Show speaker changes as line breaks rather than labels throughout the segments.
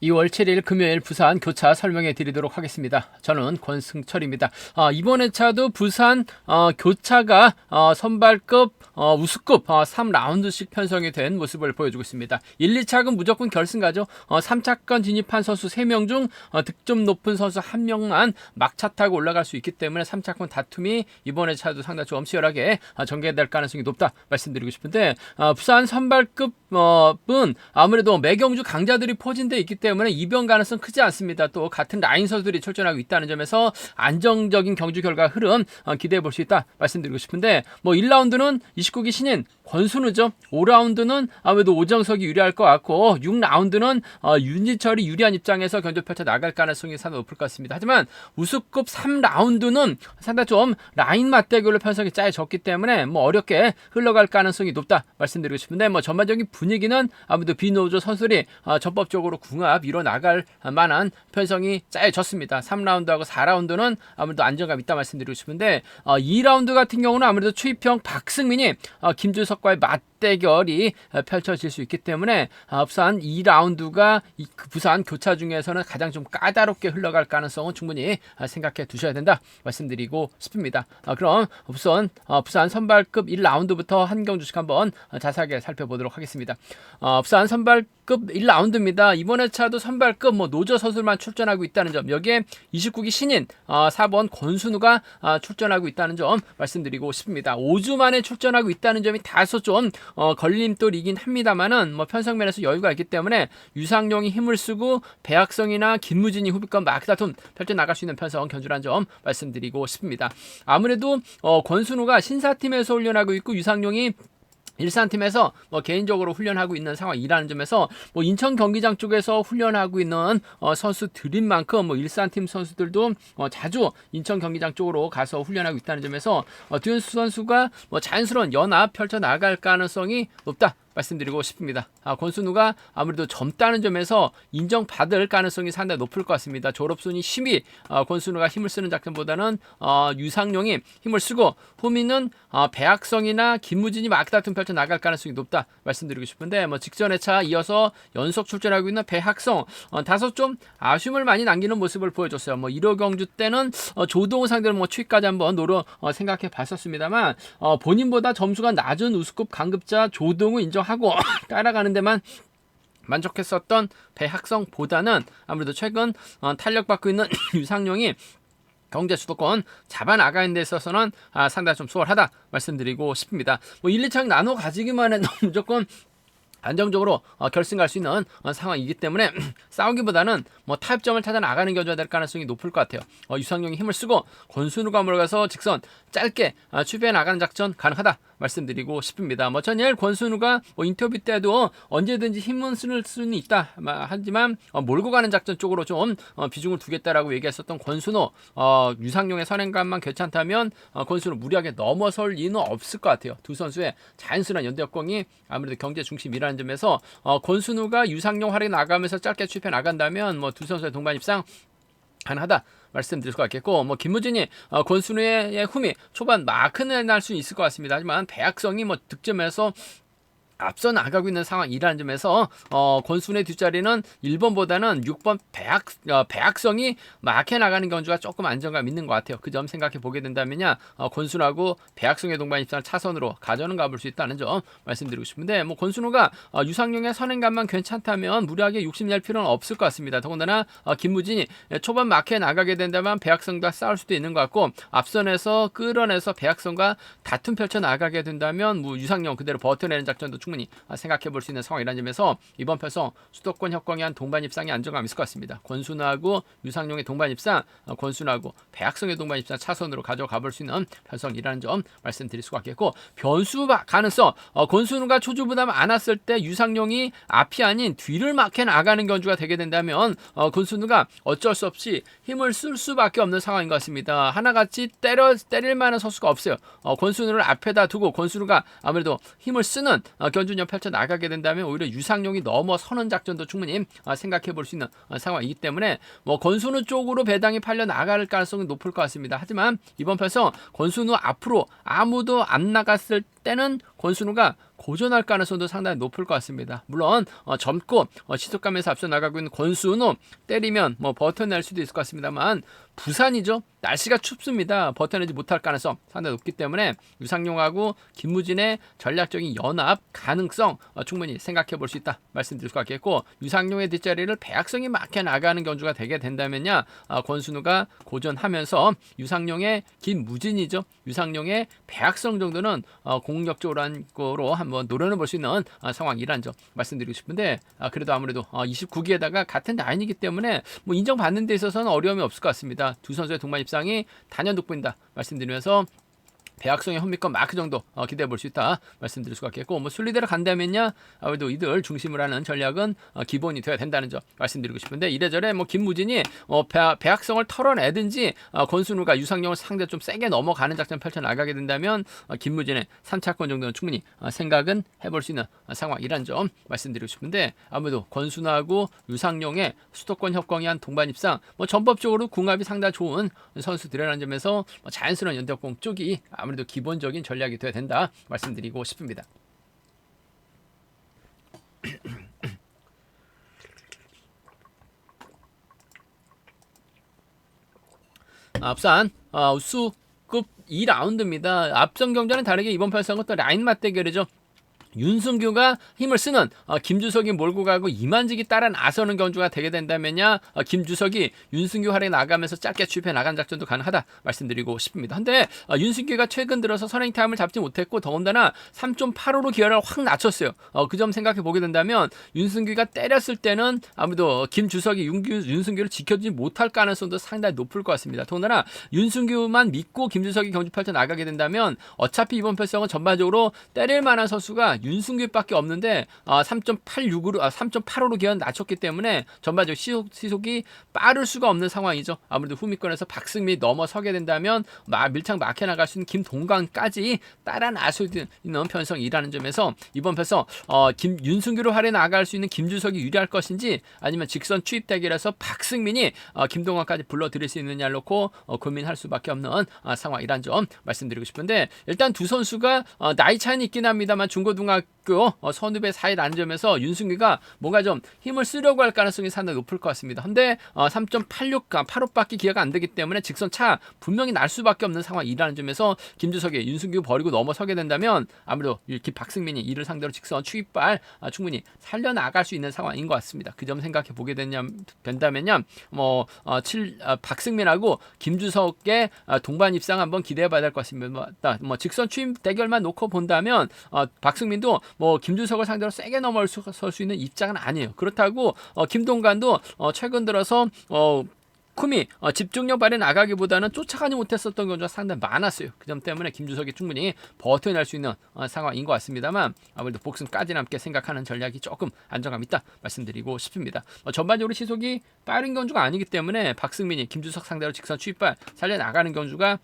2월 7일 금요일 부산 교차 설명해 드리도록 하겠습니다. 저는 권승철입니다. 이번 회차도 부산 교차가 선발급 우수급 3라운드씩 편성이 된 모습을 보여주고 있습니다. 1, 2차는 무조건 결승가죠. 3차권 진입한 선수 3명 중 득점 높은 선수 1명만 막차 타고 올라갈 수 있기 때문에 3차권 다툼이 이번 회차도 상당히 좀 치열하게 전개될 가능성이 높다 말씀드리고 싶은데, 부산 선발급은 아무래도 매경주 강자들이 포진되어 있기 때문에 이변 가능성 크지 않습니다. 또 같은 라인 선수들이 출전하고 있다는 점에서 안정적인 경주 결과 흐름 기대해 볼 수 있다 말씀드리고 싶은데, 1라운드는 29기 신인 권순우죠. 5라운드는 아무래도 오정석이 유리할 것 같고, 6라운드는 윤지철이 유리한 입장에서 견제 펼쳐 나갈 가능성이 상당히 높을 것 같습니다. 하지만 우수급 3라운드는 상당히 좀 라인 맞대결로 편성이 짜여졌기 때문에 어렵게 흘러갈 가능성이 높다 말씀드리고 싶은데, 전반적인 분위기는 아무래도 비노조 선수들이 전법적으로 궁합 이뤄나갈 만한 편성이 짜여졌습니다. 3라운드하고 4라운드는 아무래도 안정감 있다 말씀드리고 싶은데, 2라운드 같은 경우는 아무래도 추이평 박승민이 김주석과의 맞대결이 펼쳐질 수 있기 때문에 부산 2라운드가 부산 교차 중에서는 가장 좀 까다롭게 흘러갈 가능성은 충분히 생각해 두셔야 된다 말씀드리고 싶습니다. 그럼 부산 선발급 1라운드부터 한 경주씩 한번 자세하게 살펴보도록 하겠습니다. 부산 선발급 1라운드입니다. 이번 회차도 선발급 노조 선수만 출전하고 있다는 점, 여기에 29기 신인 4번 권순우가 출전하고 있다는 점 말씀드리고 싶습니다. 5주 만에 출전하고 있다는 점이 다소 좀 걸림돌이긴 합니다만은 편성면에서 여유가 있기 때문에 유상용이 힘을 쓰고 배학성이나 김무진이 후비권 마크다툼 펼쳐 나갈 수 있는 편성 견주란 점 말씀드리고 싶습니다. 아무래도 권순우가 신사팀에서 훈련하고 있고 유상용이 일산팀에서 개인적으로 훈련하고 있는 상황이라는 점에서 인천 경기장 쪽에서 훈련하고 있는 선수들인 만큼 일산팀 선수들도 자주 인천 경기장 쪽으로 가서 훈련하고 있다는 점에서 듀현수 선수가 자연스러운 연합 펼쳐 나갈 가능성이 높다 말씀드리고 싶습니다. 권순우가 아무래도 젊다는 점에서 인정받을 가능성이 상당히 높을 것 같습니다. 졸업순위 10위 권순우가 힘을 쓰는 작전보다는 유상용이 힘을 쓰고, 후미는 배학성이나 김무진이 마크다툼 펼쳐 나갈 가능성이 높다 말씀드리고 싶은데, 직전 회차 이어서 연속 출전하고 있는 배학성 다소 좀 아쉬움을 많이 남기는 모습을 보여줬어요. 1호 경주 때는 조동우 상대로 추위까지 한번 생각해 봤었습니다만, 본인보다 점수가 낮은 우수급 강급자 조동우 인정하고 따라가는 데만 만족했었던 배학성보다는 아무래도 최근 탄력받고 있는 유상용이 경제 주도권 잡아나가는 데 있어서는 상당히 좀 수월하다 말씀드리고 싶습니다. 1, 2차는 나눠 가지기만 해도 무조건 안정적으로 결승 갈 수 있는 상황이기 때문에 싸우기보다는 타협점을 찾아 나가는 견주가 될 가능성이 높을 것 같아요. 유상용이 힘을 쓰고 권순우가 몰아가서 직선 짧게 추비해 나가는 작전 가능하다 말씀드리고 싶습니다. 전일 권순우가 인터뷰 때도 언제든지 힘은 쓸 수는 있다 하지만 몰고 가는 작전 쪽으로 좀 비중을 두겠다라고 얘기했었던 권순우, 유상용의 선행감만 괜찮다면 권순우 무리하게 넘어설 이유는 없을 것 같아요. 두 선수의 자연스러운 연대역공이 아무래도 경제 중심이라는 점에서 권순우가 유상용 활약에 나가면서 짧게 추입해 나간다면 두 선수의 동반 입상 가능하다 말씀드릴 것 같겠고, 김무진이 권순우의 흠이 초반 마크는 날 수 있을 것 같습니다. 하지만 배학성이 득점에서 앞서 나가고 있는 상황이라는 점에서 권순우의 뒷자리는 1번보다는 6번 배학성이 막혀 나가는 경주가 조금 안정감 있는 것 같아요. 그 점 생각해 보게 된다면야 권순우하고 배학성의 동반 입상을 차선으로 가져는 가볼 수 있다는 점 말씀드리고 싶은데, 권순우가 유상용의 선행감만 괜찮다면 무리하게 욕심낼 필요는 없을 것 같습니다. 더군다나 김무진이 초반 막혀 나가게 된다면 배학성과 싸울 수도 있는 것 같고, 앞선에서 끌어내서 배학성과 다툼 펼쳐 나가게 된다면 유상용 그대로 버텨내는 작전도 충분히 생각해 볼 수 있는 상황이라는 점에서 이번 편성 수도권 협공에 한 동반 입상이 안정감 있을 것 같습니다. 권순우하고 유상용의 동반 입상, 권순우하고 배학성의 동반 입상 차선으로 가져가 볼 수 있는 편성이라는 점 말씀드릴 수가 있겠고, 변수 가능성, 권순우가 초주부담 안 왔을 때 유상용이 앞이 아닌 뒤를 막혀 나가는 견주가 되게 된다면 권순우가 어쩔 수 없이 힘을 쓸 수밖에 없는 상황인 것 같습니다. 하나같이 때릴 만한 선수가 없어요. 권순우를 앞에다 두고 권순우가 아무래도 힘을 쓰는 견준력 펼쳐 나가게 된다면 오히려 유상용이 넘어서는 작전도 충분히 생각해 볼 수 있는 상황이기 때문에 권순우 쪽으로 배당이 팔려 나갈 가능성이 높을 것 같습니다. 하지만 이번 편성 권순우 앞으로 아무도 안 나갔을 때는 권순우가 고전할 가능성도 상당히 높을 것 같습니다. 물론 젊고 시속감에서 앞서 나가고 있는 권순우 때리면 뭐 버텨낼 수도 있을 것 같습니다만 부산이죠. 날씨가 춥습니다. 버텨내지 못할 가능성 상당히 높기 때문에 유상용하고 김무진의 전략적인 연합 가능성 충분히 생각해 볼 수 있다 말씀드릴 수 있겠고, 유상용의 뒷자리를 배악성이 막혀 나가는 경주가 되게 된다면야 권순우가 고전하면서 유상용의 김무진이죠. 유상용의 배악성 정도는 공격적으로 한 거로 한번 노려는 볼 수 있는 상황이란 점 말씀드리고 싶은데, 그래도 아무래도 29기에다가 같은 라인이기 때문에 뭐 인정받는 데 있어서는 어려움이 없을 것 같습니다. 두 선수의 동반 입상이 단연 돋보인다 말씀드리면서 배악성의 홈미권 마크 정도 기대해 볼 수 있다 말씀드릴 수가 있겠고, 뭐 순리대로 간다면야 아무래도 이들 중심으로 하는 전략은 기본이 되어야 된다는 점 말씀드리고 싶은데, 이래저래 뭐 김무진이 배악성을 털어내든지 권순우가 유상용을 상대 좀 세게 넘어가는 작전 펼쳐 나가게 된다면 김무진의 3차권 정도는 충분히 생각은 해볼 수 있는 상황이란 점 말씀드리고 싶은데, 아무래도 권순우하고 유상용의 수도권 협공이 한 동반 입상 뭐 전법적으로 궁합이 상당히 좋은 선수들이라는 점에서 자연스러운 연대협공 쪽이 아무래도 기본적인 전략이 되어야 된다 말씀드리고 싶습니다. 부산 우수급 2라운드입니다. 앞선 경자는 다르게 이번 편성은 또 라인 맞대결이죠. 윤승규가 힘을 쓰는 김주석이 몰고 가고 이만직이 따라 나서는 경주가 되게 된다면야 김주석이 윤승규 활에 나가면서 짧게 추입해 나간 작전도 가능하다 말씀드리고 싶습니다. 근데 윤승규가 최근 들어서 선행 타임을 잡지 못했고 더군다나 3.85로 기어를 확 낮췄어요. 그 점 생각해 보게 된다면 윤승규가 때렸을 때는 아무래도 김주석이 윤승규를 지켜주지 못할 가능성도 상당히 높을 것 같습니다. 더군다나 윤승규만 믿고 김주석이 경주 펼쳐 나가게 된다면 어차피 이번 편성은 전반적으로 때릴 만한 선수가 윤승규밖에 없는데 3.85로 기어 낮췄기 때문에 전반적으로 시속이 빠를 수가 없는 상황이죠. 아무래도 후미권에서 박승민이 넘어서게 된다면 밀착 막혀 나갈 수 있는 김동관까지 따라 나설 수 있는 편성이라는 점에서 이번 편성 윤승규로 활에 나갈 수 있는 김주석이 유리할 것인지, 아니면 직선 추입 대결에서 박승민이 김동관까지 불러들일 수 있느냐를 놓고 고민할 수밖에 없는 상황이란 점 말씀드리고 싶은데, 일단 두 선수가 나이 차이는 있긴 합니다만 중고등학교 선후배 사이라는 점에서 윤승규가 뭔가 좀 힘을 쓰려고 할 가능성이 상당히 높을 것 같습니다. 근데 3.85밖에 기회가 안 되기 때문에 직선 차 분명히 날 수밖에 없는 상황이라는 점에서 김주석이 윤승규 버리고 넘어서게 된다면 아무래도 박승민이 이를 상대로 직선 추입발 충분히 살려나갈 수 있는 상황인 것 같습니다. 그 점 생각해 보게 된다면요, 박승민하고 김주석의 동반 입상 한번 기대해 봐야 될 것 같습니다. 뭐 직선 추입 대결만 놓고 본다면 박승민도 뭐 김주석을 상대로 세게 넘어설 수 있는 입장은 아니에요. 그렇다고 김동관도 최근 들어서 쿰이 집중력 발휘 나가기보다는 쫓아가지 못했었던 경우가 상당히 많았어요. 그 점 때문에 김주석이 충분히 버텨낼 수 있는 상황인 것 같습니다만, 아무래도 복승까지는 함께 생각하는 전략이 조금 안정감 있다 말씀드리고 싶습니다. 전반적으로 시속이 빠른 경주가 아니기 때문에 박승민이 김주석 상대로 직선 추입발 살려나가는 경주가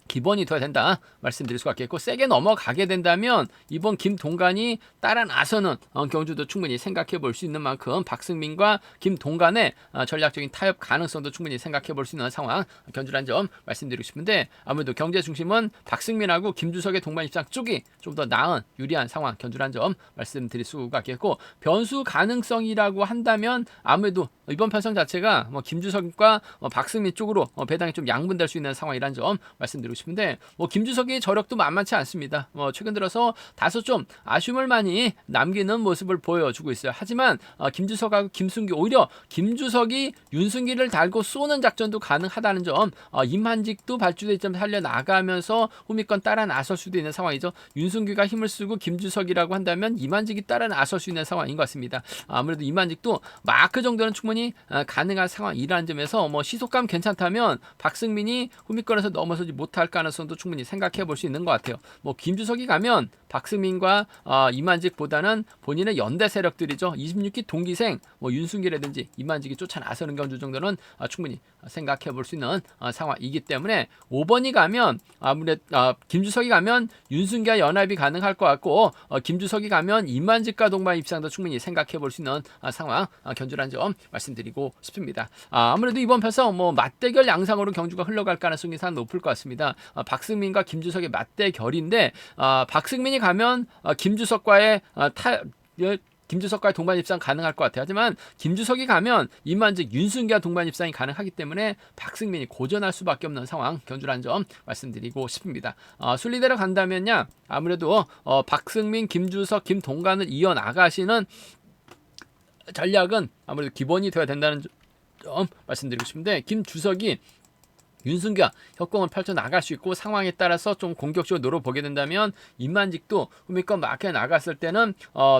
기본이 돼야 된다 말씀드릴 수가 있겠고, 세게 넘어가게 된다면 이번 김동관이 따라 나서는 경주도 충분히 생각해 볼 수 있는 만큼 박승민과 김동관의 전략적인 타협 가능성도 충분히 생각해 볼 수 있는 상황 견주란 점 말씀드리고 싶은데, 아무래도 경제 중심은 박승민하고 김주석의 동반 입장 쪽이 좀 더 나은 유리한 상황 견주란 점 말씀드릴 수가 있겠고, 변수 가능성이라고 한다면 아무래도 이번 편성 자체가 김주석과 박승민 쪽으로 배당이 좀 양분될 수 있는 상황이란 점 말씀드리고 싶은데, 김주석의 저력도 만만치 않습니다. 최근 들어서 다소 좀 아쉬움을 많이 남기는 모습을 보여주고 있어요. 하지만 김주석하고 김승규, 오히려 김주석이 윤승기를 달고 쏘는 작전도 가능하다는 점, 임한직도 발주대 점 살려나가면서 후미권 따라 나설 수도 있는 상황이죠. 윤승규가 힘을 쓰고 김주석이라고 한다면 임한직이 따라 나설 수 있는 상황인 것 같습니다. 아무래도 임한직도 마크 정도는 충분히 가능한 상황이라는 점에서 시속감 괜찮다면 박승민이 후미권에서 넘어서지 못할 가능성도 충분히 생각해 볼 수 있는 것 같아요. 김주석이 가면 박승민과 이만직보다는 본인의 연대 세력들이죠. 26기 동기생 윤승기라든지 이만직이 쫓아 나서는 경주 정도는 충분히 생각해 볼 수 있는 상황이기 때문에 5번이 가면 아무래도 김주석이 가면 윤승기와 연합이 가능할 것 같고, 김주석이 가면 이만직과 동반 입상도 충분히 생각해 볼 수 있는 상황 견주란 점 말씀드리고 싶습니다. 아무래도 이번 편성 맞대결 양상으로 경주가 흘러갈 가능성이 상당히 높을 것 같습니다. 박승민과 김주석의 맞대결인데 박승민이 가면 김주석과의 김주석과의 동반 입상 가능할 것 같아요. 하지만 김주석이 가면 이만직 윤순기와 동반 입상이 가능하기 때문에 박승민이 고전할 수밖에 없는 상황 견주라는 점 말씀드리고 싶습니다. 순리대로 간다면야 아무래도 박승민, 김주석, 김동관을 이어나가시는 전략은 아무래도 기본이 되어야 된다는 점 말씀드리고 싶은데, 김주석이 윤순기가 협공을 펼쳐나갈 수 있고 상황에 따라서 좀 공격적으로 노려보게 된다면 임만직도 후미권 막혀 나갔을 때는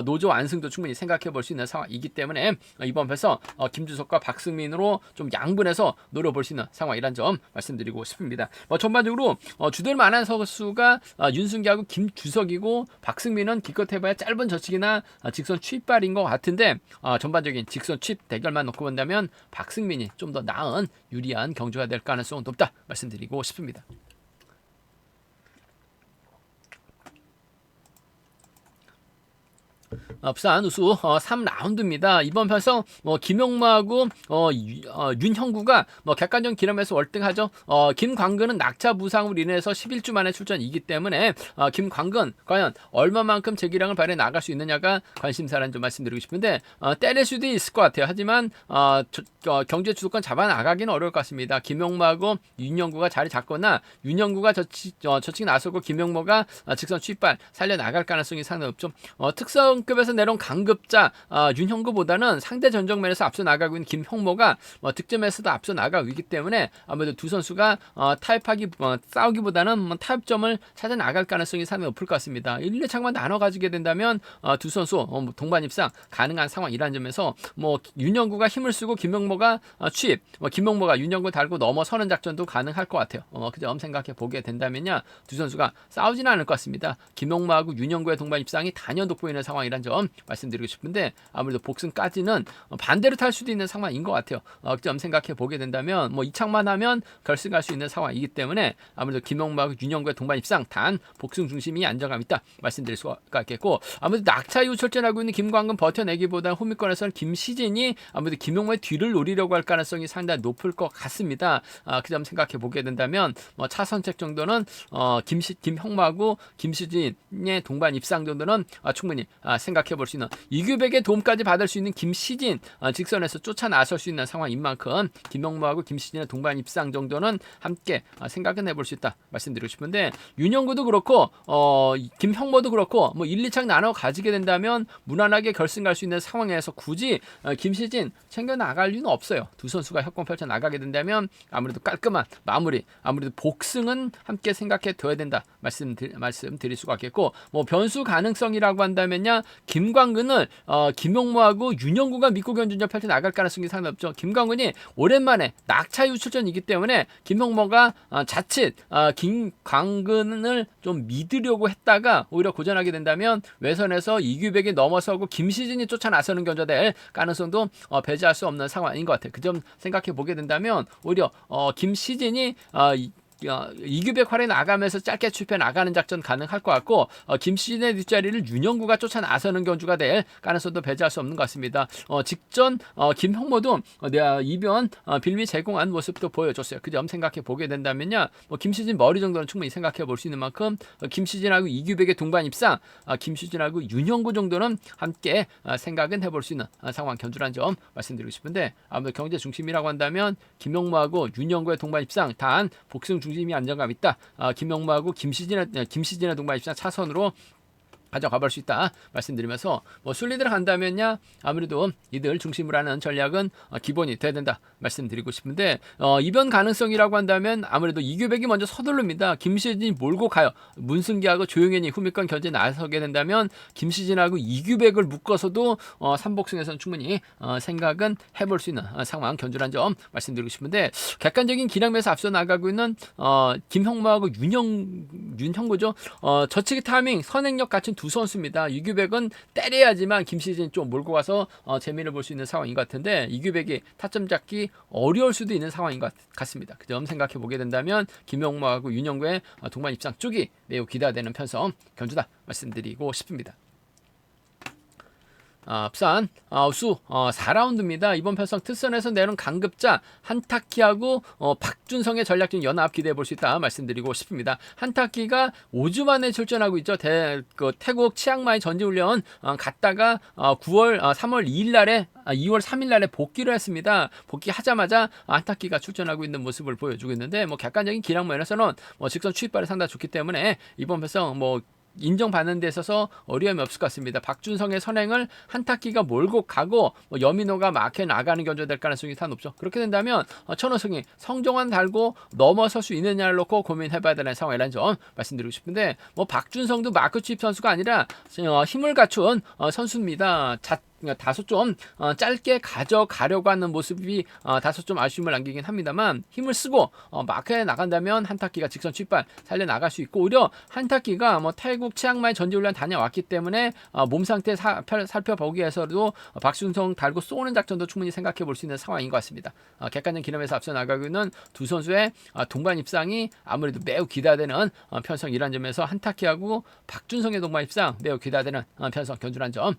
노조 안승도 충분히 생각해 볼 수 있는 상황이기 때문에 이번 패서 김주석과 박승민으로 좀 양분해서 노려볼 수 있는 상황이란 점 말씀드리고 싶습니다. 전반적으로 주될 만한 선수가 윤순기하고 김주석이고, 박승민은 기껏 해봐야 짧은 저치기나 직선 취입발인 것 같은데 전반적인 직선 취입 대결만 놓고 본다면 박승민이 좀 더 나은 유리한 경주가 될 가능성은 높다 말씀드리고 싶습니다. 부산 우수 3라운드입니다. 이번 편성 김용마하고 윤형구가 객관적 기념에서 월등하죠. 김광근은 낙차 부상으로 인해서 11주 만에 출전이기 때문에 김광근 과연 얼마만큼 재기량을 발휘해 나갈 수 있느냐가 관심사라는 점 말씀드리고 싶은데, 때릴 수도 있을 것 같아요. 하지만 경제 주도권 잡아 나가기는 어려울 것 같습니다. 김용마하고 윤형구가 자리 잡거나 윤형구가 저치기 나서고 김용모가 직선 취입발 살려 나갈 가능성이 상당히 높죠. 특성급에서 내려온 강급자 윤형구보다는 상대 전적면에서 앞서 나가고 있는 김형모가 득점에서도 앞서 나가고 있기 때문에 아무래도 두 선수가 싸우기보다는 타협점을 찾아 나갈 가능성이 상당히 높을 것 같습니다. 1, 2차만 나눠 가지게 된다면 두 선수 동반 입상 가능한 상황이라는 점에서 윤형구가 힘을 쓰고 김형모가 취입, 김형모가 윤형구 달고 넘어서는 작전도 가능할 것 같아요. 그 점 생각해 보게 된다면야 두 선수가 싸우지는 않을 것 같습니다. 김형모하고 윤형구의 동반 입상이 단연 돋보이는 상황이란 점 말씀드리고 싶은데, 아무래도 복승까지는 반대로 탈 수도 있는 상황인 것 같아요. 그 점 생각해 보게 된다면 2창만 하면 결승할 수 있는 상황이기 때문에 아무래도 김용마하고 윤형구의 동반 입상 단 복승 중심이 안정감 있다 말씀드릴 수가 있겠고, 아무래도 낙차 이후 출전하고 있는 김광근 버텨내기보다 후미권에서는 김시진이 아무래도 김용마의 뒤를 노리려고 할 가능성이 상당히 높을 것 같습니다. 그 점 생각해 보게 된다면 차선책 정도는 김형마하고 김시진의 동반 입상 정도는 충분히 생각해 볼 수 있는, 이규백의 도움까지 받을 수 있는 김시진 직선에서 쫓아 나설 수 있는 상황인 만큼 김형모하고 김시진의 동반 입상 정도는 함께 생각은 해볼 수 있다 말씀드리고 싶은데, 윤형구도 그렇고 김형모도 그렇고 1, 2창 나눠 가지게 된다면 무난하게 결승 갈 수 있는 상황에서 굳이 김시진 챙겨 나갈 이유는 없어요. 두 선수가 협공 펼쳐 나가게 된다면 아무래도 깔끔한 마무리, 아무래도 복승은 함께 생각해 둬야 된다 말씀드릴 수가 있겠고, 변수 가능성이라고 한다면야 김광근을 김용모하고 윤형구가 믿고 견준전 펼쳐 나갈 가능성이 상당히 높죠. 김광근이 오랜만에 낙차 이후 출전이기 때문에 김용모가 자칫 김광근을 좀 믿으려고 했다가 오히려 고전하게 된다면 외선에서 이규백이 넘어서고 김시진이 쫓아 나서는 견저될 가능성도 배제할 수 없는 상황인 것 같아요. 그 점 생각해 보게 된다면 오히려 김시진이 이규백 활에 나가면서 짧게 출패 나가는 작전 가능할 것 같고, 김시진의 뒷자리를 윤형구가 쫓아 나서는 견주가 될 가능성도 배제할 수 없는 것 같습니다. 직전 김형모도 이변 빌미 제공한 모습도 보여줬어요. 그 점 생각해 보게 된다면요, 김시진 머리 정도는 충분히 생각해 볼 수 있는 만큼 김시진하고 이규백의 동반 입상, 김시진하고 윤형구 정도는 함께 생각은 해볼 수 있는 상황 견주라는 점 말씀드리고 싶은데, 아무래도 경제 중심이라고 한다면 김용모하고 윤형구의 동반 입상 단 복승 중심이 안정감 있다. 김용모하고 김시진의 동반 입상 차선으로 가져가볼 수 있다 말씀드리면서, 순리대로 간다면야 아무래도 이들 중심으로 하는 전략은 기본이 돼야 된다 말씀드리고 싶은데, 이변 가능성이라고 한다면 아무래도 이규백이 먼저 서두릅니다. 김시진이 몰고 가요. 문승기하고 조용현이 후미권 견제에 나서게 된다면 김시진하고 이규백을 묶어서도 3복승에서는 충분히 생각은 해볼 수 있는 상황 견주란 점 말씀드리고 싶은데, 객관적인 기량에서 앞서 나가고 있는 김형모하고 윤형구죠. 저치기 타이밍 선행력 갖춘 두 선수입니다. 이규백은 때려야지만 김시진 좀 몰고 가서 재미를 볼 수 있는 상황인 것 같은데, 이규백이 타점 잡기 어려울 수도 있는 상황인 것 같습니다. 그 점 생각해 보게 된다면 김용모하고 윤형구의 동반 입상 쪽이 매우 기대되는 편성 견주다 말씀드리고 싶습니다. 부산 수 4라운드입니다. 이번 편성 특선에서 내놓은 강급자 한타키하고 박준성의 전략적 연합 기대해 볼 수 있다 말씀드리고 싶습니다. 한타키가 5주 만에 출전하고 있죠. 태국 치앙마이 전지훈련 갔다가 3월 2일 날에 2월 3일 날에 복귀를 했습니다. 복귀하자마자 한타키가 출전하고 있는 모습을 보여주고 있는데 객관적인 기량 면에서는 직선 추입발이 상당히 좋기 때문에 이번 편성 인정받는 데 있어서 어려움이 없을 것 같습니다. 박준성의 선행을 한타키가 몰고 가고 여민호가 막혀 나가는 견제가 될 가능성이 다 높죠. 그렇게 된다면 천호승이 성종환 달고 넘어설 수 있느냐를 놓고 고민해봐야 되는 상황이라는 점 말씀드리고 싶은데 박준성도 마크 취입 선수가 아니라 힘을 갖춘 선수입니다. 다소 좀 짧게 가져가려고 하는 모습이 다소 좀 아쉬움을 남기긴 합니다만 힘을 쓰고 마크에 나간다면 한타키가 직선 취입발 살려나갈 수 있고 오히려 한타키가 태국 치앙마이 전지훈련 다녀왔기 때문에 몸 상태 살펴보기 위해서도 박준성 달고 쏘는 작전도 충분히 생각해 볼 수 있는 상황인 것 같습니다. 객관적 기념에서 앞서 나가고 있는 두 선수의 동반 입상이 아무래도 매우 기대되는 편성이라는 점에서 한타키하고 박준성의 동반 입상 매우 기대되는 편성 견주라는 점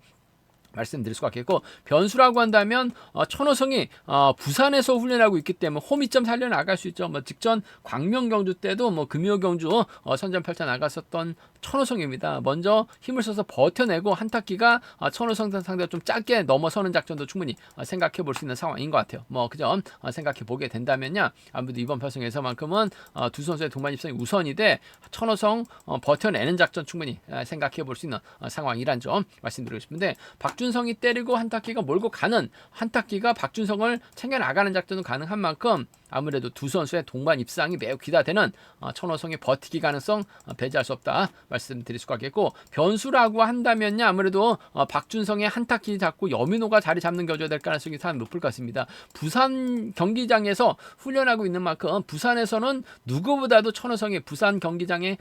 말씀드릴 수가 있겠고 변수라고 한다면 천호성이 부산에서 훈련하고 있기 때문에 홈이점 살려나갈 수 있죠. 직전 광명경주 때도 금요경주 선전 펼쳐 나갔었던 천호성입니다. 먼저 힘을 써서 버텨내고 한타키가 천호성 상대로 좀 짧게 넘어서는 작전도 충분히 생각해 볼 수 있는 상황인 것 같아요. 그 점 생각해 보게 된다면요. 아무래도 이번 편성에서만큼은 두 선수의 동반 입성이 우선이 돼 천호성 버텨내는 작전 충분히 생각해 볼 수 있는 상황이란 점 말씀드리고 싶은데 박준성이 때리고 한타키가 몰고 가는 한타키가 박준성을 챙겨나가는 작전은 가능한 만큼 아무래도 두 선수의 동반 입상이 매우 기대되는 천호성의 버티기 가능성 배제할 수 없다 말씀드릴 수가 있겠고 변수라고 한다면요 아무래도 박준성의 한타키 잡고 여민호가 자리 잡는 견제가 될 가능성이 상당히 높을 것 같습니다. 부산 경기장에서 훈련하고 있는 만큼 부산에서는 누구보다도 천호성이 부산 경기장의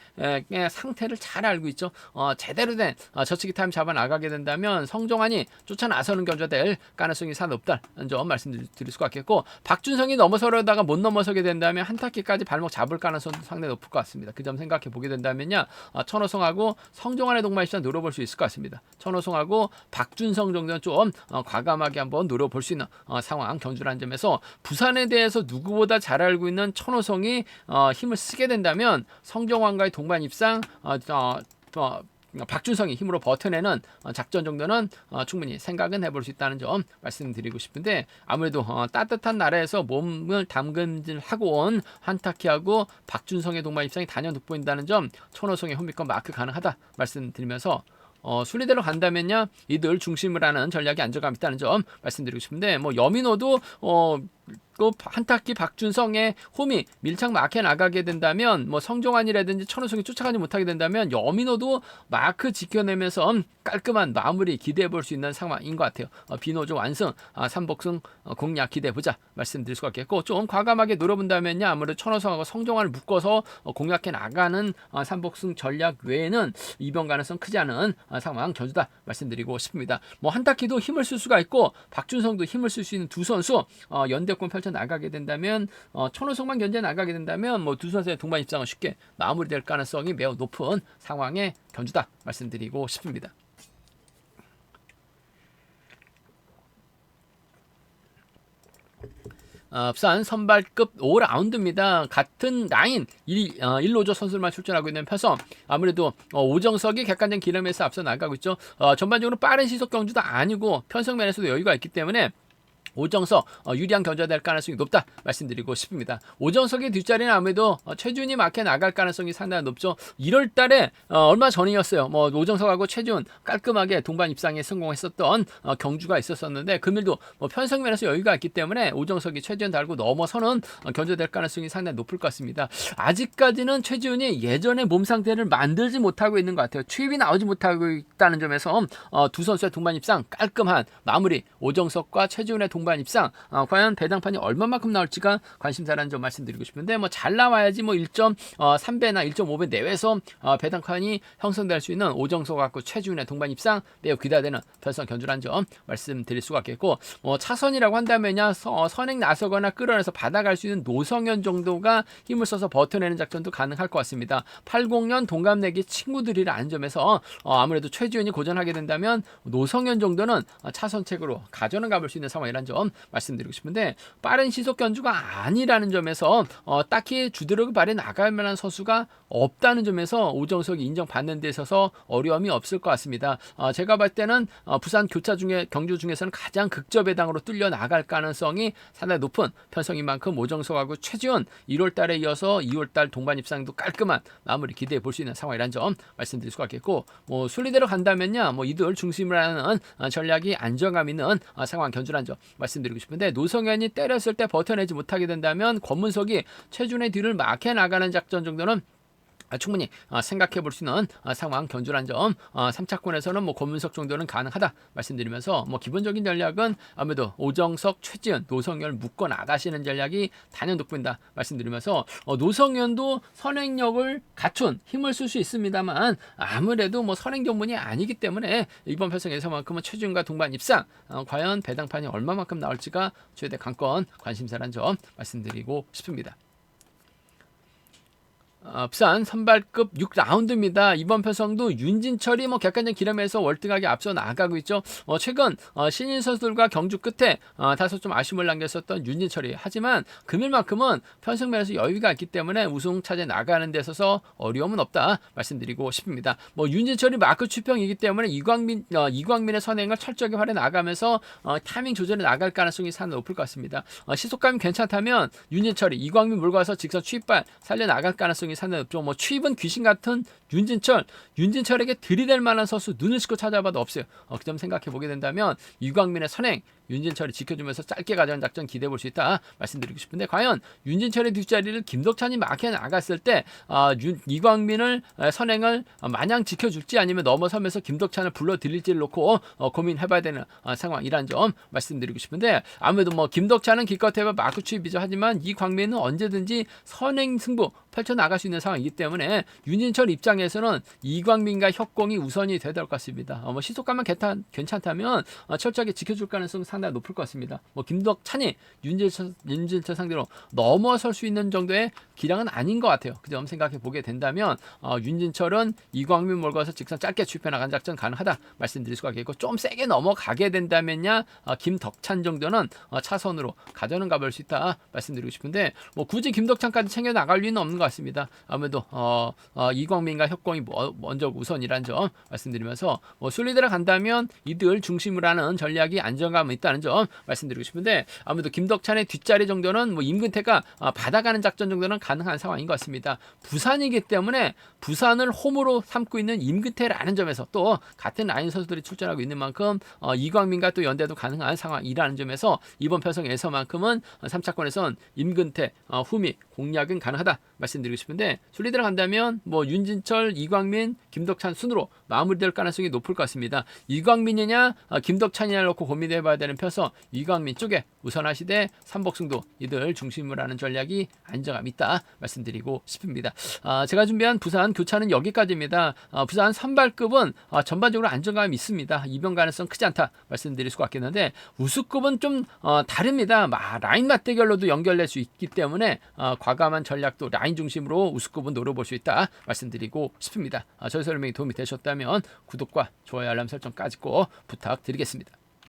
상태를 잘 알고 있죠. 제대로 된 저치기 타임 잡아 나가게 된다면 성종환이 쫓아 나서는 견제가 될 가능성이 상당히 높다는 점 말씀드릴 수가 있겠고 박준성이 넘어서려다가 못 넘어서게 된다면 한타키까지 발목 잡을 가능성도 상당히 높을 것 같습니다. 그 점 생각해 보게 된다면요 천호성하고 성종환의 동반 입상 노려볼 수 있을 것 같습니다. 천호성하고 박준성 정도는 좀 과감하게 한번 노려볼 수 있는 상황 경주라는 점에서 부산에 대해서 누구보다 잘 알고 있는 천호성이 힘을 쓰게 된다면 성종환과의 동반 입상 박준성이 힘으로 버텨내는 작전 정도는 충분히 생각은 해볼 수 있다는 점 말씀드리고 싶은데 아무래도 따뜻한 나라에서 몸을 담금질하고 온 한타키하고 박준성의 동반 입상이 단연 돋보인다는 점 천호성의 홈비권 마크 가능하다 말씀드리면서 순위대로 간다면요 이들 중심을 하는 전략이 안정감 있다는 점 말씀드리고 싶은데 여민호도 한타키 박준성의 홈이 밀착 마크에 나가게 된다면 성종환이라든지 천호성이 쫓아가지 못하게 된다면 여민호도 마크 지켜내면서 깔끔한 마무리 기대해 볼 수 있는 상황인 것 같아요. 비노조 완승 3복승 공략 기대해 보자 말씀드릴 수가 있겠고 좀 과감하게 노려본다면요 아무래도 천호성하고 성종환을 묶어서 공략해 나가는 3복승 전략 외에는 이변 가능성 크지 않은 상황 견주다 말씀드리고 싶습니다. 한타키도 힘을 쓸 수가 있고 박준성도 힘을 쓸 수 있는 두 선수 연대권 펼쳐 나가게 된다면 천호성만 견제 나가게 된다면 두 선수의 동반 입상은 쉽게 마무리될 가능성이 매우 높은 상황의 견주다 말씀드리고 싶습니다. 부산 선발급 5라운드입니다. 같은 라인 1로조 선수들만 출전하고 있는 편성 아무래도 오정석이 객관적 기름에서 앞서 나가고 있죠. 전반적으로 빠른 시속 경주도 아니고 편성 면에서도 여유가 있기 때문에 오정석 유리한 견제가 될 가능성이 높다 말씀드리고 싶습니다. 오정석의 뒷자리는 아무래도 최준이 막혀 나갈 가능성이 상당히 높죠. 1월 달에 얼마 전이었어요. 오정석하고 최준 깔끔하게 동반 입상에 성공했었던 경주가 있었었는데 금일도 편성면에서 여유가 있기 때문에 오정석이 최준 달고 넘어서는 견제될 가능성이 상당히 높을 것 같습니다. 아직까지는 최준이 예전의 몸 상태를 만들지 못하고 있는 것 같아요. 추입이 나오지 못하고 있다는 점에서 두 선수의 동반 입상 깔끔한 마무리 오정석과 최준의 동반 입상 과연 배당판이 얼마만큼 나올지가 관심사라는 점 말씀드리고 싶은데 뭐 잘 나와야지 뭐 1.3배나 1.5배 내외에서 배당판이 형성될 수 있는 오정석 갖고 최지훈의 동반 입상 매우 기대되는 편성 견주라는 점 말씀드릴 수가 있겠고 차선이라고 한다면야 선행 나서거나 끌어내서 받아갈 수 있는 노성현 정도가 힘을 써서 버텨내는 작전도 가능할 것 같습니다. 80년 동갑내기 친구들이라는 점에서 아무래도 최지훈이 고전하게 된다면 노성현 정도는 차선책으로 가져는 가볼 수 있는 상황이라는 점 말씀드리고 싶은데 빠른 시속 견주가 아니라는 점에서 딱히 주드력을 발휘 나갈 만한 선수가 없다는 점에서 오정석이 인정받는 데 있어서 어려움이 없을 것 같습니다. 제가 볼 때는 부산 경주 중에서는 가장 극저배당으로 뚫려 나갈 가능성이 상당히 높은 편성인 만큼 오정석하고 최지훈 1월달에 이어서 2월달 동반 입상도 깔끔한 마무리 기대해 볼 수 있는 상황이라는 점 말씀드릴 수가 있겠고 순리대로 간다면요 이들 중심으로 하는 전략이 안정감 있는 상황 견주라는 점 말씀드리고 싶은데 노성현이 때렸을 때 버텨내지 못하게 된다면 권문석이 최준의 뒤를 막혀 나가는 작전 정도는 충분히 생각해 볼 수 있는 상황 견주란 점 3차권에서는 뭐 권문석 정도는 가능하다 말씀드리면서 기본적인 전략은 아무래도 오정석, 최지은, 노성현 묶어 나가시는 전략이 단연 돋보인다 말씀드리면서 노성현도 선행력을 갖춘 힘을 쓸 수 있습니다만 아무래도 선행 전문이 아니기 때문에 이번 편성에서만큼은 최지은과 동반 입상 과연 배당판이 얼마만큼 나올지가 최대 관건 관심사란 점 말씀드리고 싶습니다. 부산 선발급 6라운드입니다. 이번 편성도 윤진철이 객관적 기량에서 월등하게 앞서 나가고 있죠. 최근 신인 선수들과 경주 끝에 다소 좀 아쉬움을 남겼었던 윤진철이 하지만 금일만큼은 편성면에서 여유가 있기 때문에 우승 차지해 나가는 데 있어서 어려움은 없다 말씀드리고 싶습니다. 윤진철이 마크 추평이기 때문에 이광민의 선행을 철저하게 활용해 나가면서 타이밍 조절해 나갈 가능성이 상당히 높을 것 같습니다. 시속감이 괜찮다면 윤진철이 이광민 몰고 와서 직선 추입발 살려 나갈 가능성이 상당히 높죠. 추입은 귀신 같은 윤진철에게 들이댈 만한 선수 눈을 씻고 찾아봐도 없어요. 그 점 생각해 보게 된다면 이광민의 선행 윤진철이 지켜주면서 짧게 가져간 작전 기대해 볼 수 있다 말씀드리고 싶은데 과연 윤진철의 뒷자리를 김덕찬이 막혀 나갔을 때 이광민을 선행을 마냥 지켜줄지 아니면 넘어서면서 김덕찬을 불러들일지를 놓고 고민해봐야 되는 상황이란 점 말씀드리고 싶은데 아무래도 김덕찬은 기껏 해봐 마크 추입이죠. 하지만 이광민은 언제든지 선행 승부 펼쳐나갈 수 있는 상황이기 때문에 윤진철 입장에서는 이광민과 협공이 우선이 되야 될 것 같습니다. 시속감만 괜찮다면 철저하게 지켜줄 가능성이 상당히 높을 것 같습니다. 김덕찬이 윤진철 상대로 넘어설 수 있는 정도의 기량은 아닌 것 같아요. 그 점 생각해 보게 된다면 윤진철은 이광민 몰고 와서 직선 짧게 추입해 나간 작전 가능하다 말씀드릴 수가 있겠고 좀 세게 넘어가게 된다면야 김덕찬 정도는 차선으로 가져는 가볼 수 있다 말씀드리고 싶은데 굳이 김덕찬까지 챙겨 나갈 리는 없는 것 같습니다. 아무래도 이광민과 협공이 먼저 우선이라는 점 말씀드리면서 순리대로 간다면 이들 중심으로 하는 전략이 안정감이 있다는 점 말씀드리고 싶은데 아무래도 김덕찬의 뒷자리 정도는 임근태가 받아가는 작전 정도는 가능한 상황인 것 같습니다. 부산이기 때문에 부산을 홈으로 삼고 있는 임근태라는 점에서 또 같은 라인 선수들이 출전하고 있는 만큼 이광민과 또 연대도 가능한 상황이라는 점에서 이번 편성에서만큼은 3차권에선 임근태, 후미 공략은 가능하다 말씀드리고 싶은데 순리대로 간다면 윤진철, 이광민, 김덕찬 순으로 마무리될 가능성이 높을 것 같습니다. 이광민이냐 김덕찬이냐 놓고 고민해봐야 되는 편성 이광민 쪽에 우선하시되 삼복승도 이들 중심으로 하는 전략이 안정감 있다 말씀드리고 싶습니다. 제가 준비한 부산 교차는 여기까지입니다. 부산 선발급은 전반적으로 안정감이 있습니다. 이변 가능성 크지 않다 말씀드릴 수가 있겠는데 우수급은 좀 다릅니다. 라인 맞대결로도 연결될 수 있기 때문에 과감한 전략도 라인 중심으로 우수급은 노려볼 수 있다 말씀드리고 싶습니다. 저희 설명이 도움이 되셨다면 구독과 좋아요 알람 설정까지 꼭 부탁드리겠습니다.